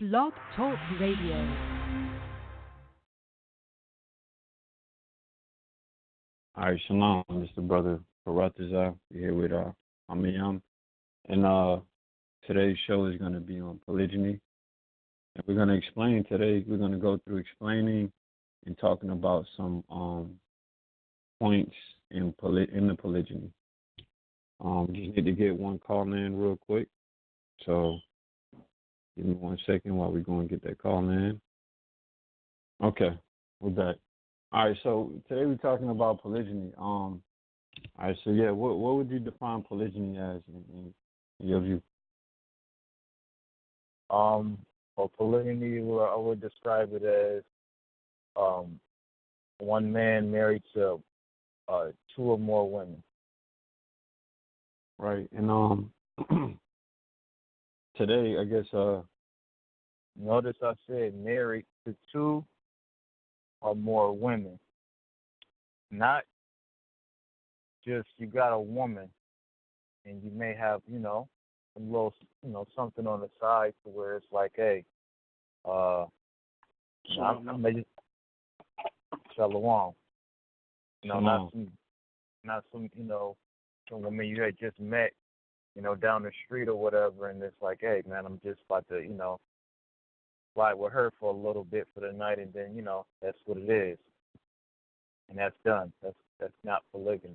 Blog Talk Radio. All right, shalom. This is the brother Karatazar. We're here with Amiyam. And today's show is going to be on polygyny. And we're going to explain today, we're going to go through explaining and talking about some points in the polygyny. Just need to get one call in real quick. So give me 1 second while we go and get that call in. Okay, we're back. All right, so today we're talking about polygyny. All right, so yeah, what would you define polygyny as in your view? For polygyny, I would describe it as one man married to two or more women. Right, and today, I guess. Notice I said married to two or more women, not just you got a woman and you may have a little something on the side to where it's like, hey, I may just shalom. Not some some woman you had just met, down the street or whatever, and it's like, hey man, I'm just about to, fly with her for a little bit for the night, and then, that's what it is. And that's done. That's not polygamy.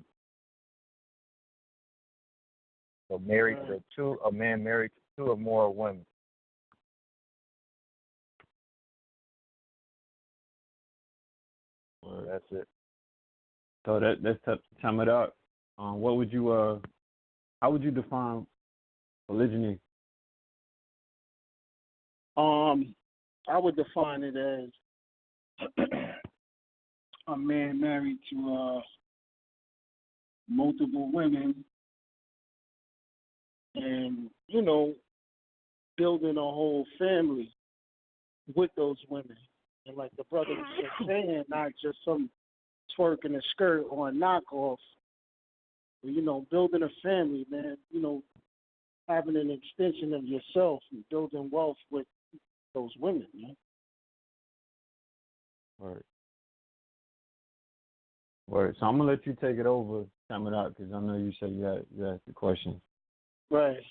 So a man married to two or more women. Well, that's it. So let's sum it up. What would you how would you define polygyny? I would define it as a man married to multiple women and, building a whole family with those women. And like the brother was just saying, not just some twerk in a skirt or a knockoff, but, building a family, man, having an extension of yourself and building wealth with those women, man. Right. Right. So I'm gonna let you take it over, sum it up, because I know you said you asked the question. Right.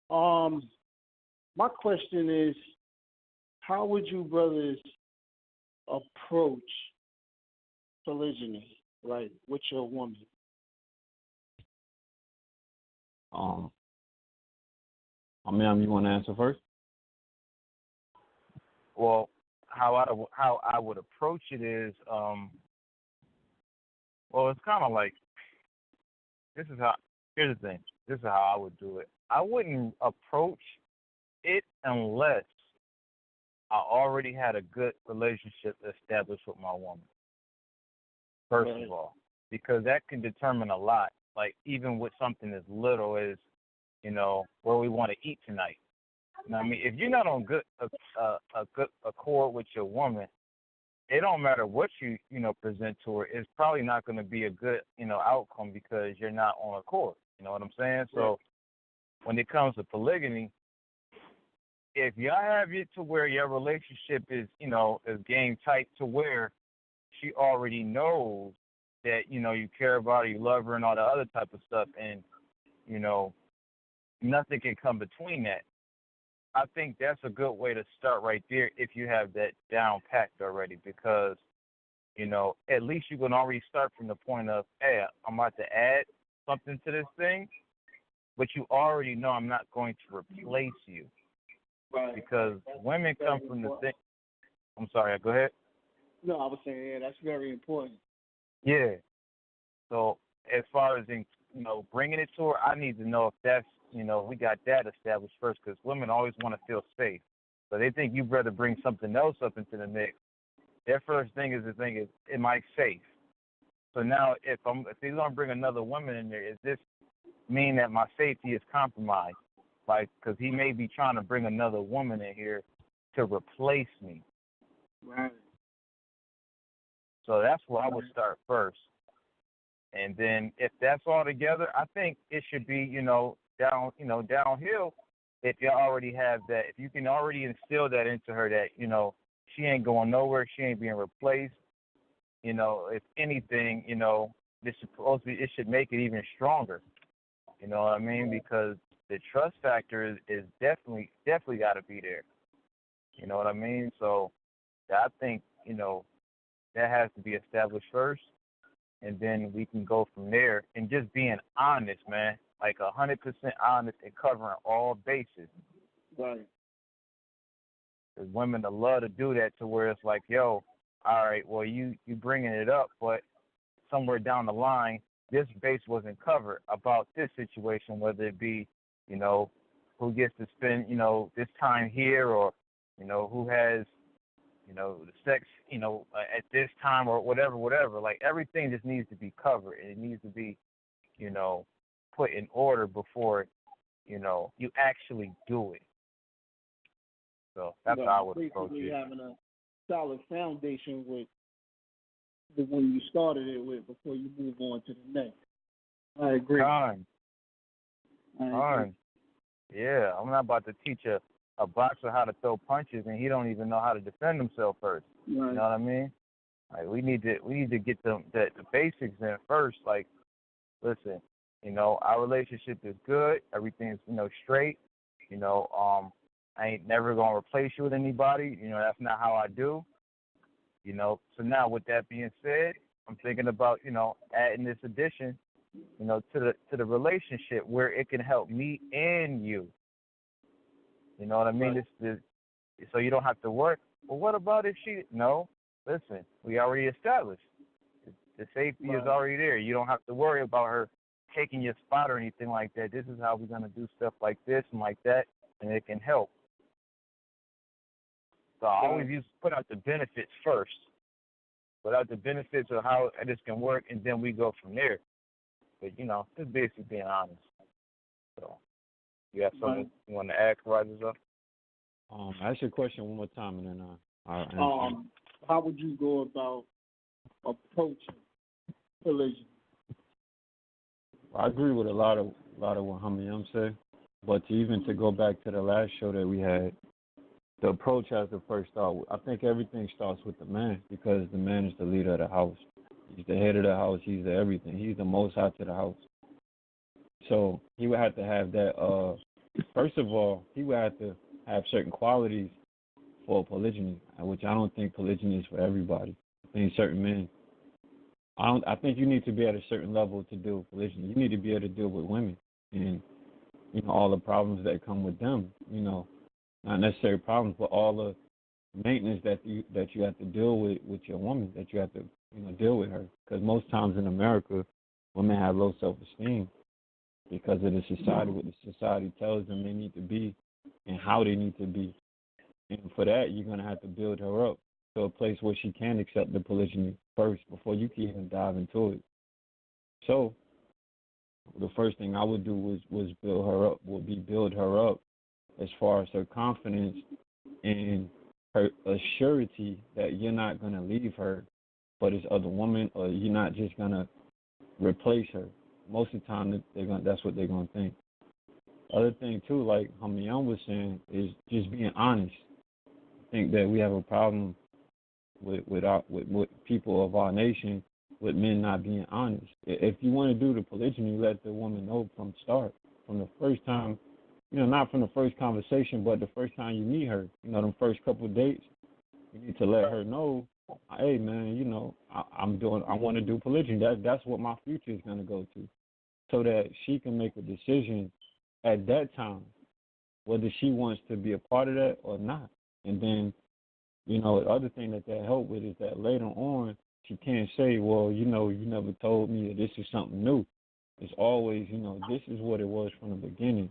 My question is, how would you brothers approach polygyny, like with your woman? Ma'am, you want to answer first? Well, how I would approach it is, it's kind of like, here's the thing. This is how I would do it. I wouldn't approach it unless I already had a good relationship established with my woman, first of all, because that can determine a lot. Like, even with something as little as, where we want to eat tonight. I mean, if you're not on good accord with your woman, it don't matter what you present to her. It's probably not going to be a good outcome because you're not on accord. You know what I'm saying? So when it comes to polygyny, if y'all have it to where your relationship is is game tight to where she already knows that you care about her, you love her, and all the other type of stuff, and nothing can come between that. I think that's a good way to start right there if you have that down packed already, because, at least you can already start from the point of, hey, I'm about to add something to this thing, but you already know I'm not going to replace you. Right. Because women come from the thing. I'm sorry, go ahead. No, I was saying, that's very important. Yeah. So as far as, bringing it to her, I need to know if that's, we got that established first, because women always want to feel safe. So they think you'd rather bring something else up into the mix. Their first thing is, am I safe? So now if they're going to bring another woman in there, does this mean that my safety is compromised? Like, because he may be trying to bring another woman in here to replace me. Right. So that's where I would start first. And then if that's all together, I think it should be, downhill if you already have that, if you can already instill that into her that, she ain't going nowhere, she ain't being replaced, if anything, it should make it even stronger. You know what I mean? Because the trust factor is definitely got to be there. You know what I mean? So I think, that has to be established first, and then we can go from there. And just being honest, man, like 100% honest and covering all bases. Right. Because women love to do that, to where it's like, yo, all right, well, you bringing it up, but somewhere down the line, this base wasn't covered about this situation, whether it be, who gets to spend, this time here, or, who has, the sex, at this time, or whatever. Like, everything just needs to be covered, and it needs to be, put in order before, you actually do it. So that's how I would approach it. Having a solid foundation with the one you started it with before you move on to the next. I agree. Fine. Yeah, I'm not about to teach a boxer how to throw punches and he don't even know how to defend himself first. Right. You know what I mean? Like, we need to get the basics in first. Like, listen, our relationship is good. Everything's straight. I ain't never gonna replace you with anybody. That's not how I do. So now with that being said, I'm thinking about, adding this addition, to the relationship where it can help me and you. You know what I mean? Right. So you don't have to worry. Well, what about if she? No, listen, we already established. The safety is already there. You don't have to worry about her taking your spot or anything like that. This is how we're gonna do stuff like this and like that, and it can help. So I always put out the benefits first. Put out the benefits of how this can work, and then we go from there. But, just basically being honest. So, you have something you want to add, Karazza? Ask your question one more time, and then I'll answer. How would you go about approaching polygyny? I agree with a lot of what Hamiyam said, but to go back to the last show that we had, the approach has the first thought. I think everything starts with the man, because the man is the leader of the house. He's the head of the house. He's the everything. He's the most high to the house. So he would have to have that. First of all, he would have to have certain qualities for polygyny, which I don't think polygyny is for everybody. I think certain men. I think you need to be at a certain level to deal with polygyny. You need to be able to deal with women and all the problems that come with them. Not necessarily problems, but all the maintenance that you have to deal with your woman, that you have to deal with her. Because most times in America, women have low self-esteem because of the society, what the society tells them they need to be and how they need to be. And for that, you're going to have to build her up to a place where she can accept the polygyny first before you can even dive into it. So the first thing I would do was build her up as far as her confidence and her assurity that you're not going to leave her for this other woman, or you're not just going to replace her. Most of the time, that's what they're going to think. Other thing, too, like Hamiyam was saying, is just being honest. I think that we have a problem with people of our nation with men not being honest. If you want to do the polygyny, let the woman know from the start, from the first time, not from the first conversation, but the first time you meet her, them first couple of dates, you need to let her know, hey, man, I want to do polygyny. That's what my future is going to go to, so that she can make a decision at that time whether she wants to be a part of that or not. And then, the other thing that help with is that later on, she can't say, well, you never told me that this is something new. It's always, this is what it was from the beginning.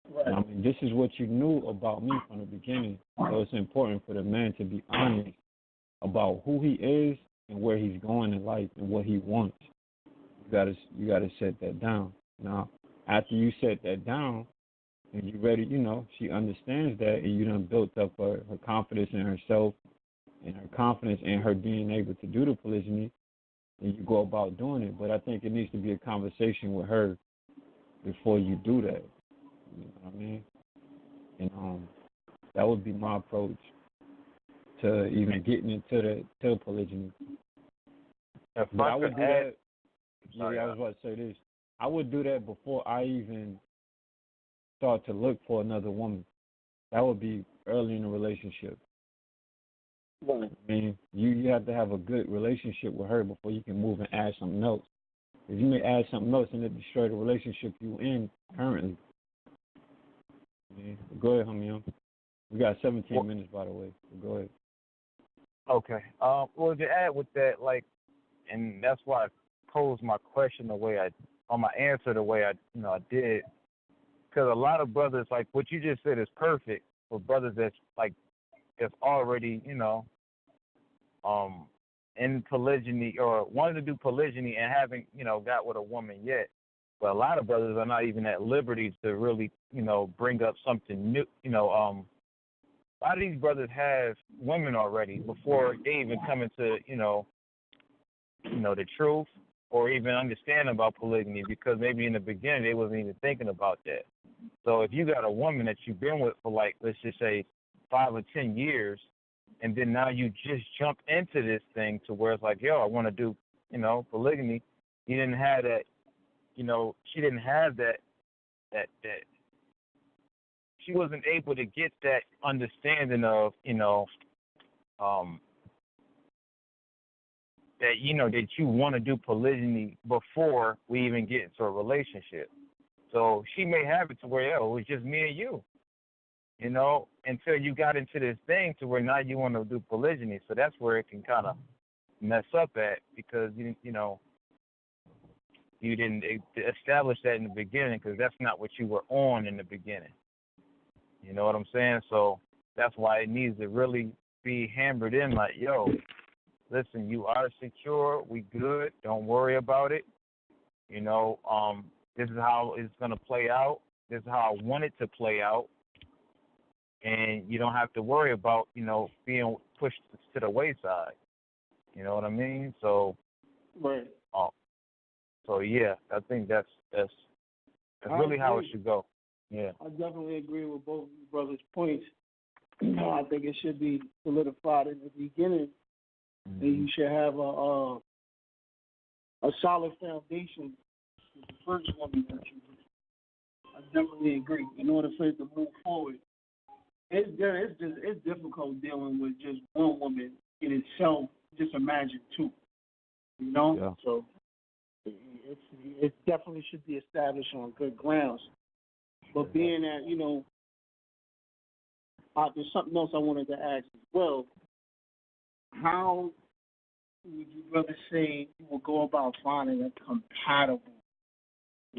Right. This is what you knew about me from the beginning. So it's important for the man to be honest about who he is and where he's going in life and what he wants. You gotta set that down. Now, after you set that down and you're ready, she understands that, and you done built up her confidence in herself and her confidence in her being able to do the polygyny, and you go about doing it. But I think it needs to be a conversation with her before you do that. You know what I mean? And that would be my approach to even getting into to polygyny. But I would do that. Yeah, I was about to say this. I would do that before I even start to look for another woman. That would be early in the relationship. Right. I mean, you have to have a good relationship with her before you can move and add something else. If you may add something else and it destroy the relationship you in currently. Yeah. Go ahead, homie. We got 17 minutes, by the way. So go ahead. Okay. Well, to add with that, like, and that's why I posed my question the way my answer the way I did, because a lot of brothers, like what you just said, is perfect for brothers that's already, in polygyny or wanting to do polygyny and haven't, got with a woman yet. But a lot of brothers are not even at liberty to really, bring up something new. A lot of these brothers have women already before they even come into, the truth or even understand about polygamy, because maybe in the beginning they wasn't even thinking about that. So if you got a woman that you've been with for, like, let's just say 5 or 10 years, and then now you just jump into this thing to where it's like, yo, I want to do, polygamy. You didn't have that, she didn't have that she wasn't able to get that understanding of, that you want to do polygyny before we even get into a relationship. So she may have it to where, it was just me and you, until you got into this thing to where now you want to do polygyny. So that's where it can kind of mess up at, because, you didn't establish that in the beginning, because that's not what you were on in the beginning. You know what I'm saying? So that's why it needs to really be hammered in, like, yo, listen, you are secure. We good. Don't worry about it. This is how it's going to play out. This is how I want it to play out. And you don't have to worry about, being pushed to the wayside. You know what I mean? So, right. So yeah, I think that's really how it should go. Yeah. I definitely agree with both brothers' points. I think it should be solidified in the beginning, and you should have a solid foundation with the first woman that you with. I definitely agree. In order for it to move forward, it's difficult dealing with just one woman in itself. Just imagine two. Yeah. So it definitely should be established on good grounds. But being that, there's something else I wanted to ask as well. How would you brother say you will go about finding a compatible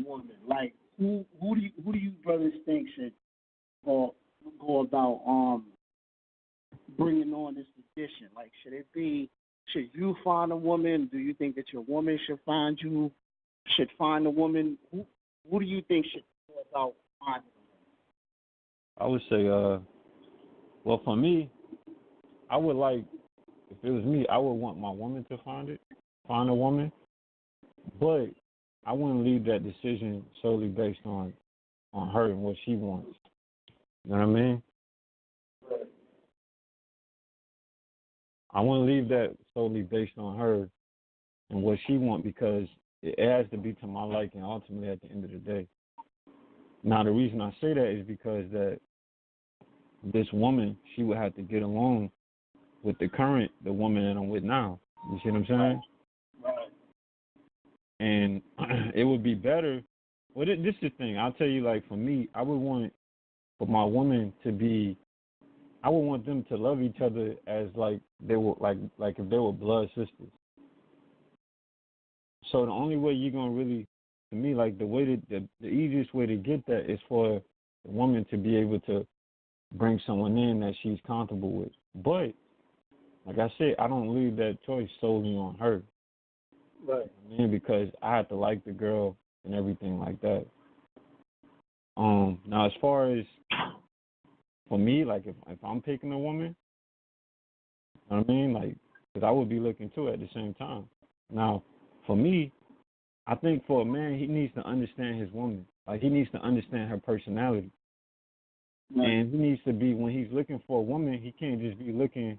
woman? Like, who do you brothers think should go about bringing on this addition? Like, should you find a woman? Do you think that your woman should find you? Should find a woman? Who do you think should go about finding a woman? I would say, well, for me, I would like, if it was me, I would want my woman to find a woman, but I wouldn't leave that decision solely based on her and what she wants. You know what I mean? Right. I wouldn't leave that solely based on her and what she wants, because it has to be to my liking ultimately at the end of the day. Now, the reason I say that is because that this woman, she would have to get along with the woman that I'm with now. You see what I'm saying? Right. And it would be better. Well, this is the thing. I'll tell you, like, for me, I would want for my woman to be, I would want them to love each other as like they were like if they were blood sisters. So the only way you're gonna really, to me, like the easiest way to get that is for the woman to be able to bring someone in that she's comfortable with. But like I said, I don't leave that choice solely on her. Right. I mean, because I have to like the girl and everything like that. Now as far as for me, like if I'm picking a woman, you know what I mean, like, because I would be looking too at the same time. Now, for me, I think for a man, he needs to understand his woman. Like, he needs to understand her personality. Right. And he needs to be, when he's looking for a woman, he can't just be looking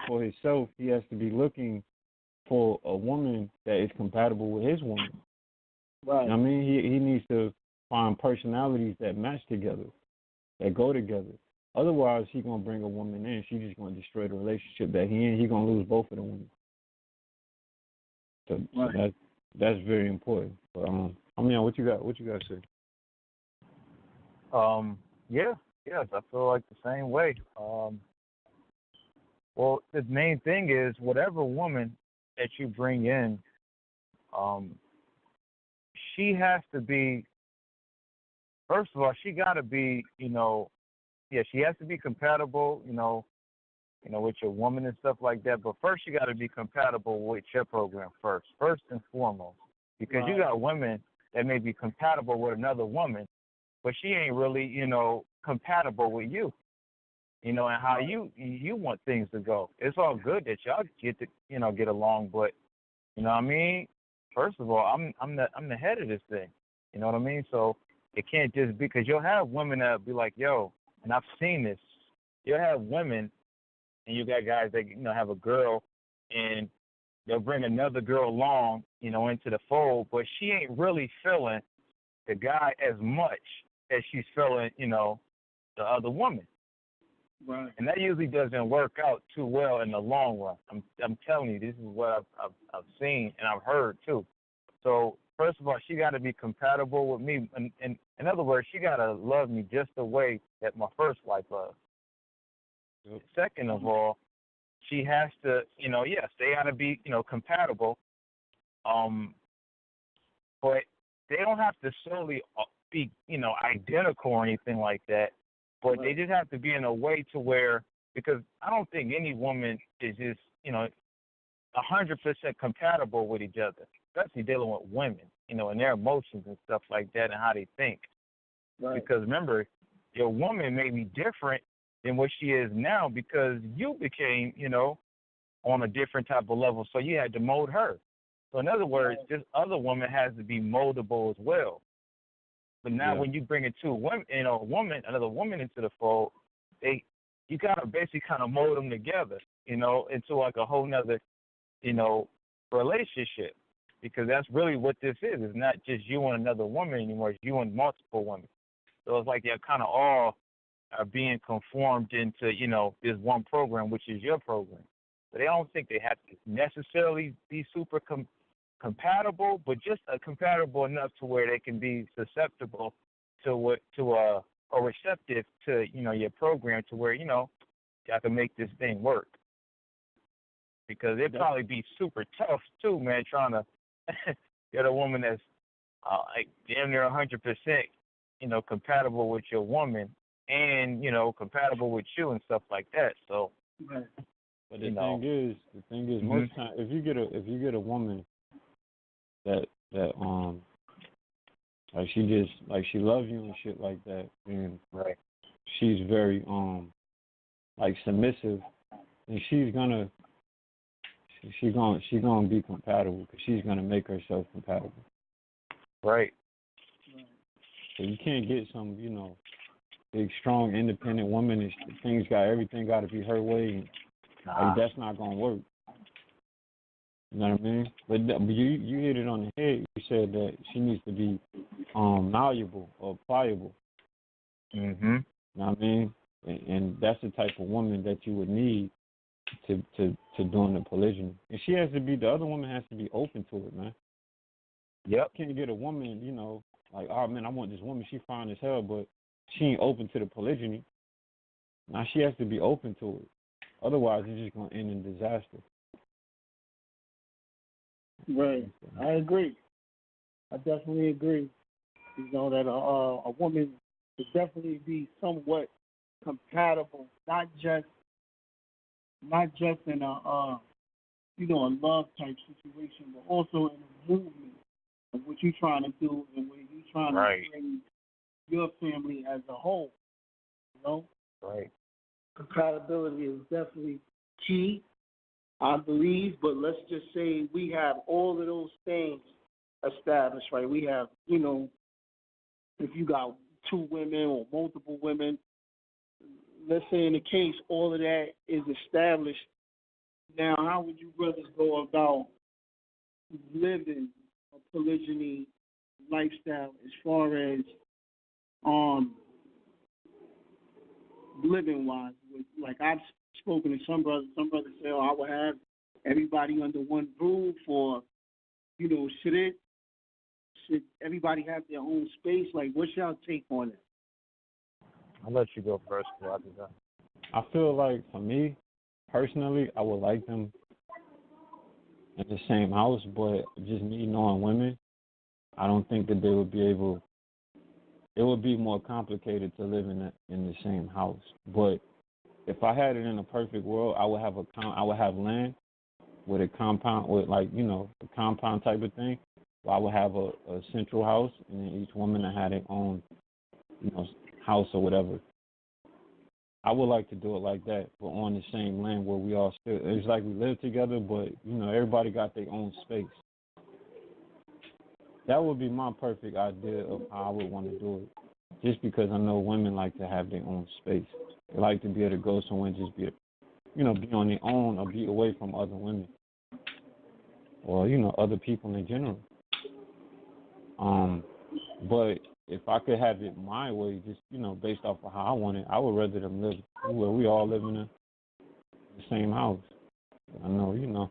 for himself. He has to be looking for a woman that is compatible with his woman. Right. You know what I mean? He needs to find personalities that match together, that go together. Otherwise, he's going to bring a woman in. She's just going to destroy the relationship that he in. He's going to lose both of the women. So that's very important. But, what you got to say? Yes, I feel like the same way. Well, the main thing is whatever woman that you bring in, she has to be, first of all, she got to be, she has to be compatible, with your woman and stuff like that. But first, you got to be compatible with your program first and foremost, because you got women that may be compatible with another woman, but she ain't really, compatible with you, and how you want things to go. It's all good that y'all get to, get along, but you know what I mean. First of all, I'm the head of this thing. You know what I mean? So it can't just be, because you'll have women that be like, yo, and I've seen this. You'll have women, and you got guys that have a girl, and they'll bring another girl along, into the fold, but she ain't really feeling the guy as much as she's feeling, the other woman. Right. And that usually doesn't work out too well in the long run. I'm telling you, this is what I've seen and I've heard too. So first of all, she got to be compatible with me. And in other words, she got to love me just the way that my first wife loved. Yep. Second of all, she has to, yes, they got to be, compatible. But they don't have to solely be, identical or anything like that. But they just have to be in a way to where, because I don't think any woman is just, 100% compatible with each other, especially dealing with women, and their emotions and stuff like that and how they think. Right. Because remember, your woman may be different than what she is now because you became, on a different type of level, so you had to mold her. So in other words, this other woman has to be moldable as well. But now when you bring in two women, another woman into the fold, you gotta basically kind of mold them together, into like a whole nother, relationship, because that's really what this is. It's not just you and another woman anymore. It's you and multiple women. So it's like they're kind of all are being conformed into, this one program, which is your program. But I don't think they have to necessarily be super compatible, but just compatible enough to where they can be susceptible to or receptive to your program, to where y'all can make this thing work. Because it'd probably be super tough too, man, trying to get a woman that's like damn near 100% compatible with your woman and compatible with you and stuff like that. So, but the thing is, most times if you get a woman that like she loves you and shit like that, and she's very like submissive, and she's gonna be compatible, because she's gonna make herself compatible. Right. So you can't get some big strong independent woman and everything got to be her way. Like, that's not gonna work. You know what I mean? But you hit it on the head. You said that she needs to be malleable or pliable. Mm-hmm. You know what I mean? And that's the type of woman that you would need to doing the polygyny. And the other woman has to be open to it, man. Yep. You can't get a woman, like, oh man, I want this woman, she fine as hell, but she ain't open to the polygyny. Now she has to be open to it. Otherwise, it's just gonna end in disaster. Right. I agree. I definitely agree. That a woman should definitely be somewhat compatible, not just in a love type situation, but also in a movement of what you're trying to do and where you're trying to bring your family as a whole. Right. Compatibility is definitely key, I believe, but let's just say we have all of those things established, right? We have, if you got two women or multiple women. Let's say in the case all of that is established. Now, how would you brothers go about living a polygyny lifestyle as far as living wise? Like I've spoken to some brothers say, "Oh, I would have everybody under one roof," or should everybody have their own space? Like, what's y'all take on it? I'll let you go first, Roger. I feel like for me, personally, I would like them in the same house, but just me knowing women, I don't think that they would be able. It would be more complicated to live in the same house. But if I had it in a perfect world, I would have land with a compound with a compound type of thing. I would have a central house, and then each woman had their own, house or whatever. I would like to do it like that, but on the same land where we all still. It's like we live together, but everybody got their own space. That would be my perfect idea of how I would want to do it. Just because I know women like to have their own space. They like to be able to go somewhere and just be on their own or be away from other women or other people in general. But if I could have it my way, just based off of how I want it, I would rather them live where we all live in the same house. I know,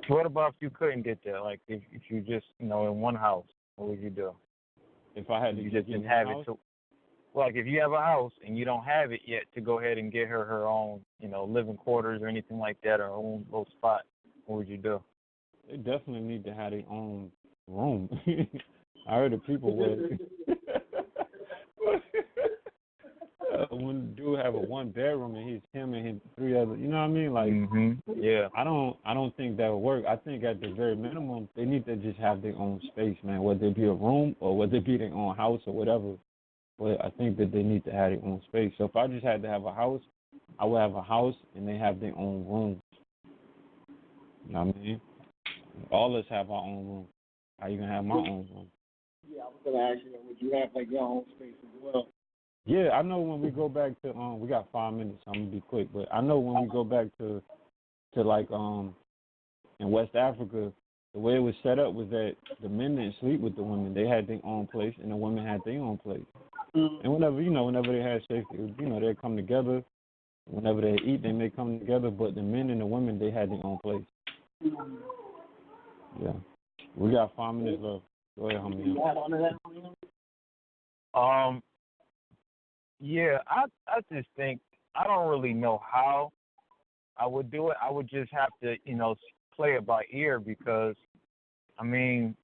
What about if you couldn't get there? Like if you just in one house, what would you do? If I had to you just didn't have it to, like if you have a house and you don't have it yet to go ahead and get her own, living quarters or anything like that, or her own little spot, what would you do? They definitely need to have their own room. I heard of people where when dude have a one bedroom and him and his three other, you know what I mean? Like, yeah. I don't think that would work. I think at the very minimum they need to just have their own space, man. Whether it be a room or whether it be their own house or whatever. But I think that they need to have their own space. So if I just had to have a house, I would have a house and they have their own rooms. You know what I mean? All of us have our own room. I even have my own room. Yeah, I was gonna ask you, would you have like your own space as well? Yeah, I know when we go back to we got 5 minutes, so I'm gonna be quick. But I know when we go back to like in West Africa, the way it was set up was that the men didn't sleep with the women. They had their own place, and the women had their own place. And whenever they had sex, they'd come together. Whenever they eat, they may come together. But the men and the women, they had their own place. Yeah, we got 5 minutes left. Go ahead, homie. Yeah, I just think I don't really know how I would do it. I would just have to, play it by ear because, I mean,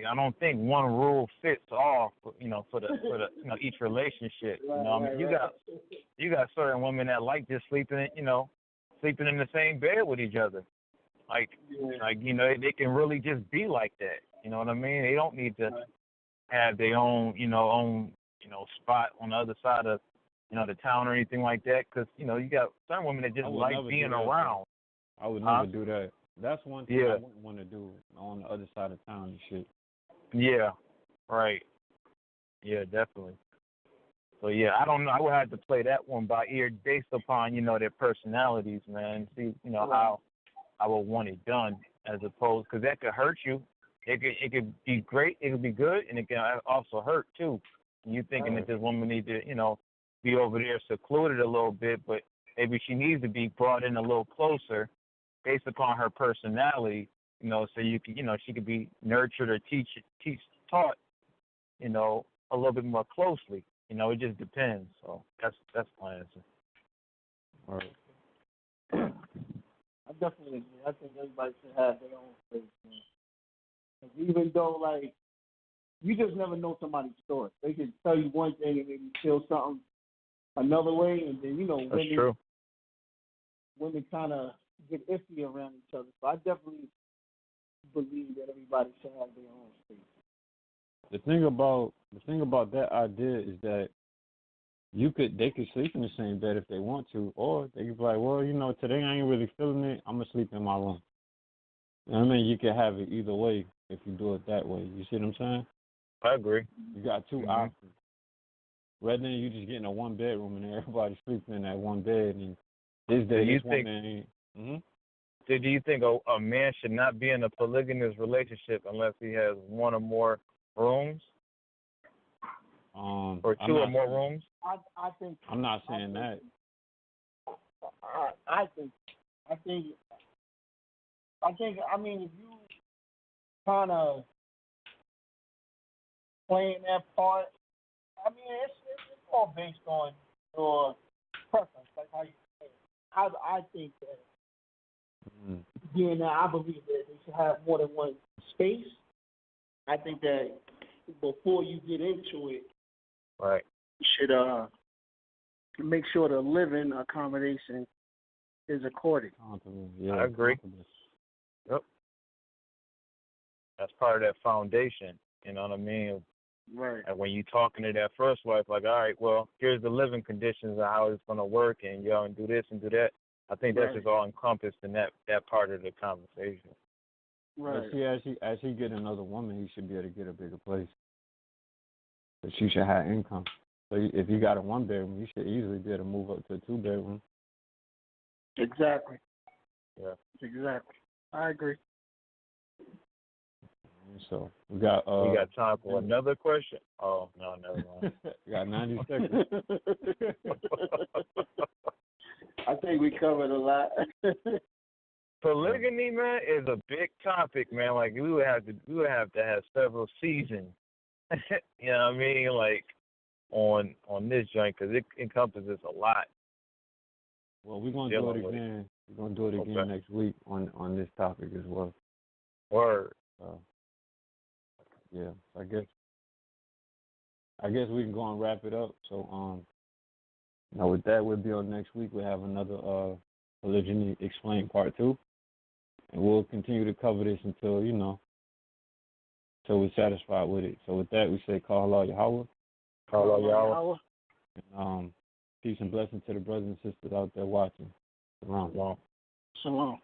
I don't think one rule fits all, for the each relationship. You got certain women that like just sleeping in the same bed with each other. They can really just be like that. You know what I mean? They don't need to have their own spot on the other side of, the town or anything like that. Because, you got some women that just like being around. I would never do that. That's one thing I wouldn't want to do on the other side of town and shit. Yeah, right. Yeah, definitely. So, yeah, I don't know. I would have to play that one by ear based upon, their personalities, man. See, how I would want it done as opposed, because that could hurt you. It could be great, it could be good, and it can also hurt, too. And you thinking that this woman needs to, be over there secluded a little bit, but maybe she needs to be brought in a little closer based upon her personality, so you can, she could be nurtured or taught, a little bit more closely. It just depends. So that's my answer. All right. I definitely agree. I think everybody should have their own space, man. 'Cause even though, like, you just never know somebody's story. They can tell you one thing and maybe feel something another way, and then, That's true. Women kind of get iffy around each other. So I definitely believe that everybody should have their own space. The thing about that idea is that they could sleep in the same bed if they want to, or they could be like, well, today I ain't really feeling it. I'm gonna sleep in my room. You know what I mean? You can have it either way if you do it that way. You see what I'm saying? I agree. You got two options. rather than you just getting a one bedroom and everybody sleeping in that one bed. And this day, this one man ain't. Do you think a man should not be in a polygamous relationship unless he has one or more rooms? Or two or more rooms? I think. I'm not saying that. I mean, if you kind of playing that part, I mean, it's all based on your preference, like how you say it. I think that being that I believe that they should have more than one space. I think that before you get into it, right, you should make sure the living accommodation is according. Yeah, I agree. Yep. That's part of that foundation. You know what I mean? Right. And when you're talking to that first wife, like, all right, well, here's the living conditions of how it's going to work, and y'all and do this and do that. I think that's just all encompassed in that part of the conversation. Right. But see, as he get another woman, he should be able to get a bigger place. But she should have income. So if you got a one bedroom, you should easily be able to move up to a two bedroom. Exactly. Yeah. Exactly. I agree. So we got time for another question. Oh no, never mind. We got 90 seconds. I think we covered a lot. Polygamy, man, is a big topic, man. Like we would have to have several seasons. You know what I mean? Like on this joint, because it encompasses a lot. Well, we're gonna do it again. We're gonna do it again next week on this topic as well. Word. Yeah, I guess we can go and wrap it up. So now with that, we'll be on next week. We'll have another Polygyny Explained Part 2, and we'll continue to cover this until we're satisfied with it. So with that, we say call Allah Yahweh. Call Allah Yahweh. And peace and blessings to the brothers and sisters out there watching. Shalom. Shalom.